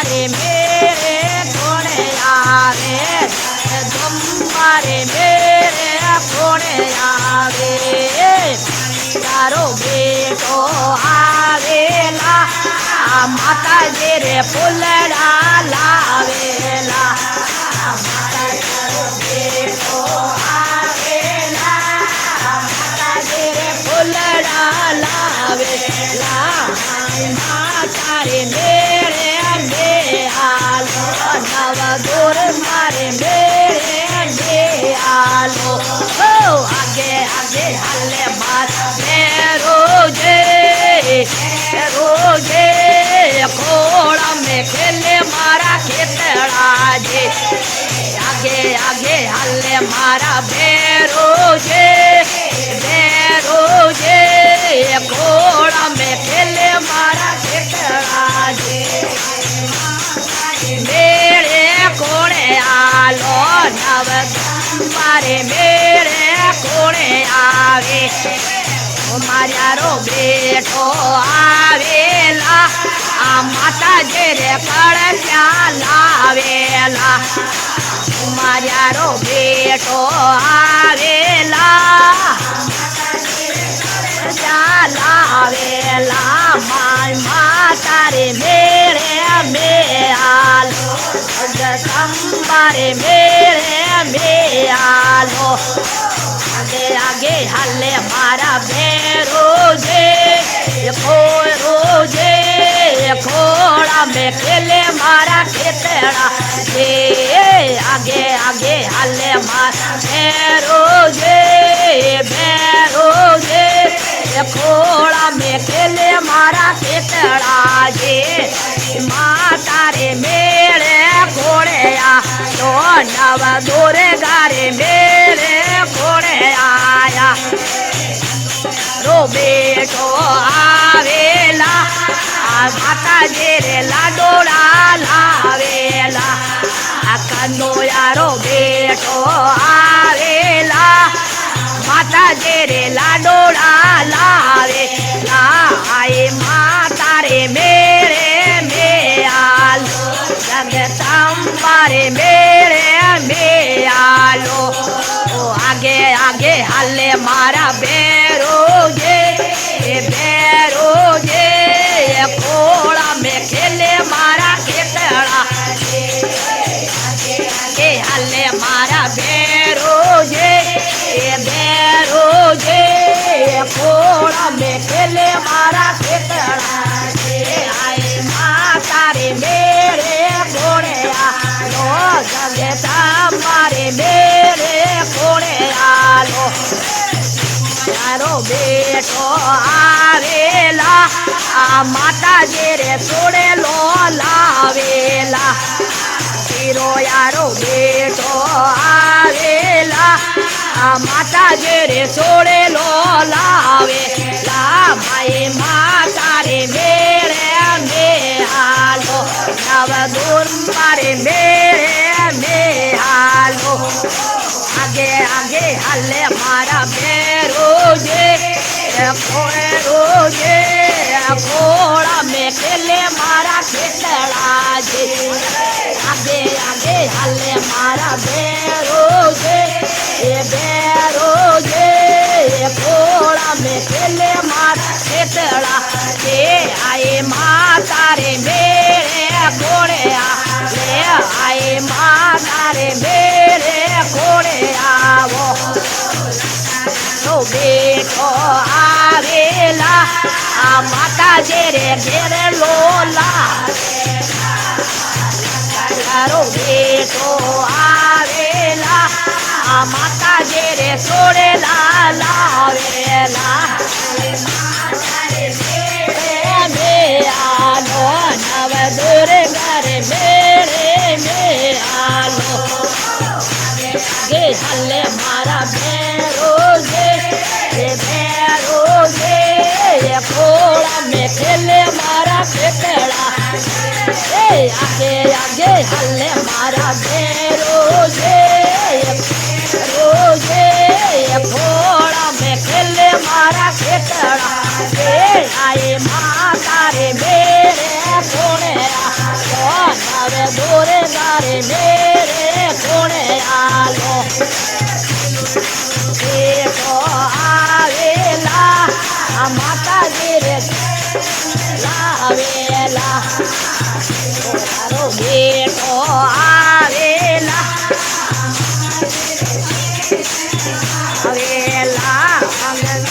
रे मेरे कोणे आवे तुम्हारे मेरे कोणे आवे तारो बेटो आवेला माता जी रे फूलड़ा लावेला माता तारो बेटो आवेला माता जी रे फूलड़ा लावेला माता रे मेरे अंडे आलो नव दूर मारे मेरे अंडे आलो आगे आगे हल्ले मार रोजे रोजे खोड़ा में खेले मारा खेतड़ा जे आगे आगे हल्ले मारा बेरोजे बेरोजे खोड़ा में खेले मारा खेतड़ा जे मेरे कोणे आलो नव मारे मेरे कोणे आवे मारो बेटो आवेला माता जी रे कड़क्या लावेला मारो बेटो आवेला लावेला माता रे मेरे में आलो संबारे मेरे में आलो आगे आगे हल्ले मारा बेरोजे रोजे खोड़ा में खेले मारा खेतड़ा जे आगे आगे हल्ले मारा बेरोजे बेरोजे खोड़ा में खेले मारा खेतड़ा जे माता रे मेरे कोणे तो नव दुर्गा रे मेरे कोणे आया रो बेटो आवेला माता जी रे लाडोड़ा लावेला कनो यारो बेटो आवेला माता जी रे लाडोड़ा लावेला आए माता रे मेरे में आलो जगदम्बा रे मेरे में आलो आगे आगे हल्ले मारा बेरोजे बेरोजे खोड़ा में खेले मारा खेतड़ा आगे हल्ले मारा बेरोजे बेरोजे खोड़ा में खेले मारा खेतड़ा आए माता रे मेरे कोणे आलो जगदम्बा रे मेरे कोणे आलो यारो बेटो आवेला माता जी रे सोड़े लो लावेला हीरो यारो बेटो आवेला माता जी रे सोड़े लो लावेला भाई माता रे मेरे में आलो नव दुर्गा रे मेरे में आलो आगे आगे हल्ले मारा बेरोजे रोजे खोड़ा में खेले मारा खेतड़ा जे आगे आगे हल्ले मारा बेरोजे बेरोजे खोड़ा में खेले मारा खेतड़ा जे आए माता रे मेरे कोणे ले आए माता रे मेरे कोणे आवो बेटो आवेला माता जी रे घेर लोला यारो बेटो आवेला माता जी रे सोड़े लावेला आलो नव दुर्गा रे मेरे में आलो गे हल्ले मारा बेरोजे बेरोजे खोड़ा में खेले मारा खेतड़ा आगे आगे हल्ले मारा बेरोजे रोजे खोड़ा में खेले मारा खेतड़ा आए माता रे मेरे कोणे મારે મેરે કોણે આલો બેટો આવેલા માતાજી રે લાવેલા તારો બેટો આવેલા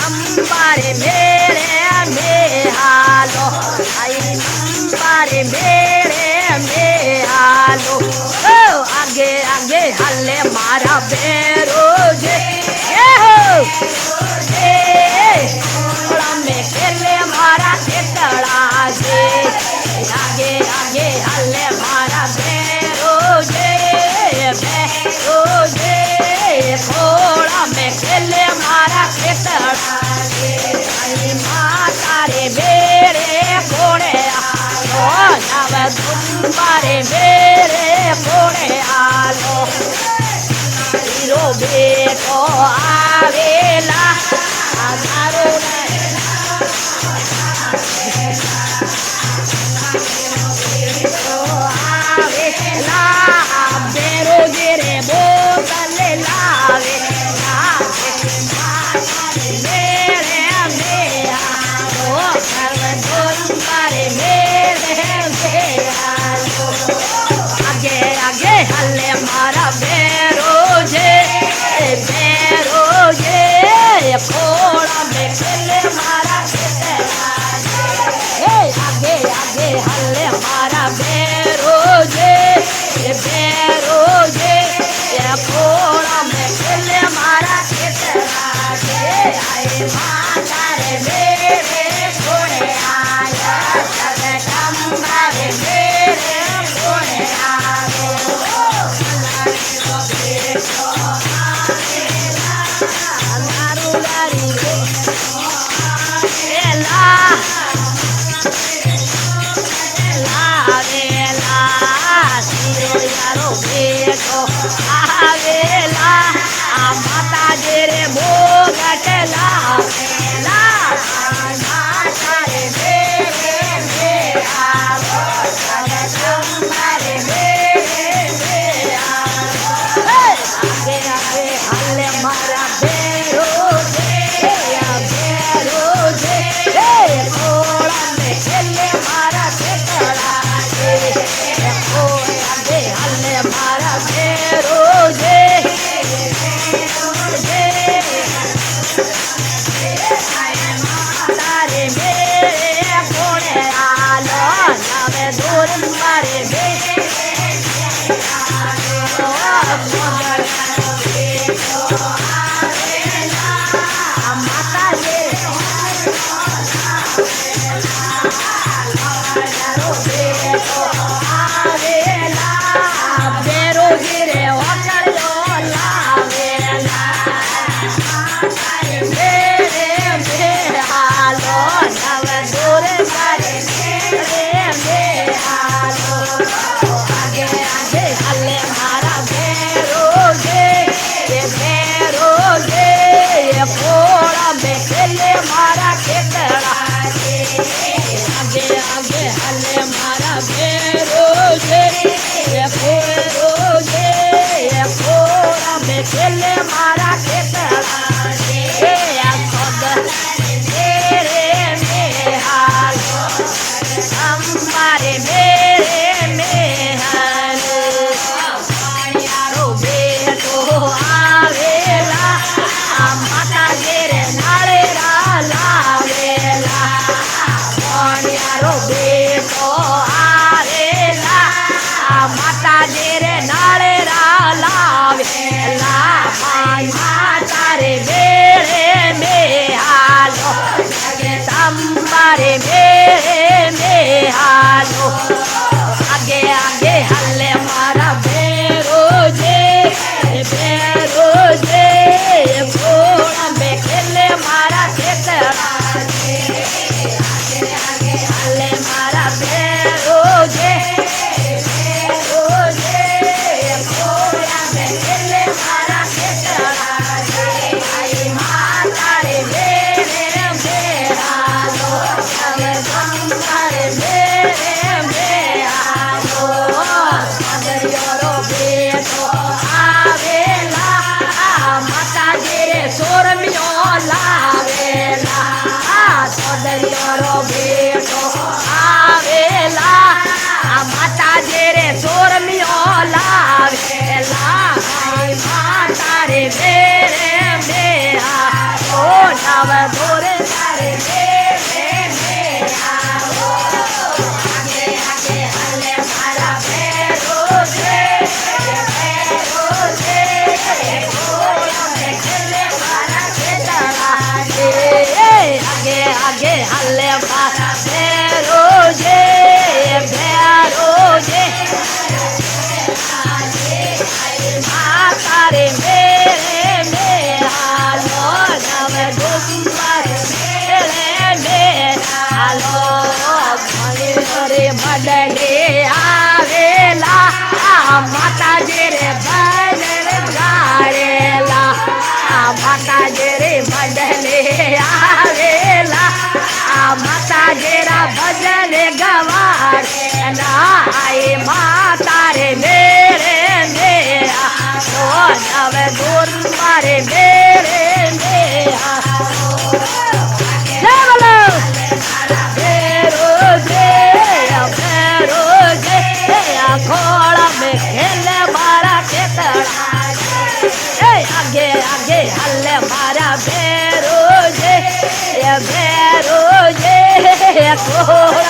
અંબારે મેરે મેહાલો આઈ અંબારે મેરે મેહાલો આગે આગે હાલે મારા બેરો જે મેં ખેલે મારા ખેતડા છે આગે આગે હાલે મારા બેરો જે થોડા મેં ખેલે મારા ખેતડા છે માતા રે બેરે કોણે આલો નવ દુંબારે બેરે કોણે આલો હીરો બેટો આવેલા તારો આવેલા બેરો જેરે બોતલ લાવેલા મેરે મેહાલો સર્વ દુંબારે મેરે મેહાલો આગે આગે હાલે મારા બેરો જે ખોળા મેં ખેલે મારા ખેતરા હે આગે આગે હાલે મારા બેરો જે ખોળા મેં ખેલે મારા ખેતરા આય માતા રે મેરે કોણે આયા જગદંબા રે મેરે કોણે આયો આવેલા આ માતાજી રે મોગટલા માતા રે મેરે મેહાલો જગદંબા રે મેરે મેહાલો આગે આગે હાલે મારા બેરો જે થોડા મેં ખેલે મારા ખેતડા છે આગે હાલે મારા બેરો જે તારે મેરે કોણે આલો નવે દૂર મારે બેરો ગીરે ઓકળ્યો લાવેલા હાલો નવ દૂર મારે હાલો આગે આગે હાલે મારા બેરો જે ફોડા મેં ખેલે મારા ખેતડા આગે આગે હાલે મારા બેરો જે ફોડા મેં ખેલે મારા ખેતડા અંબારે મેરે મેહાલો પાણિયારો બેટો આવેલા માતા ઘેરે નાળેરા લાવેલા પાણિયારો બેટો આવેલા માતા ઘેરે નાળેરા લાવેલા માતા રે મેરે મેહાલો અંબારે મેરે મેહાલો આગે આગે હાલે મારા બેરો જે ફોડા મેં ખેલે મારા ખેતરા છે આગે આગે હાલે મારા બેરો જે ફોડા મેં ખેલે મારા ખેતરા છે આઈ માતા રે મેરે મેહાલો નવ દોરે તારે મેરે આવો આગે આગે હાલે મારા ભેરો છે આગે આગે હાલે મારા ભેરો છે તારે મેરે મેરાલો નવ દુંબારે મેરે મેરાલો ઘરે મડલે આવેલા માતાજી રે ભજન ગાળેલા માતાજી રે મડલે આવેલા માતાજી રા ભજન ગવાડેલા આય માતા રે મેરે નવ દુર્વારે મેરે ખોળા મેં ખેલે મારા ખેતડા આગે આગે હાલે મારા ભેરો છે ખોળા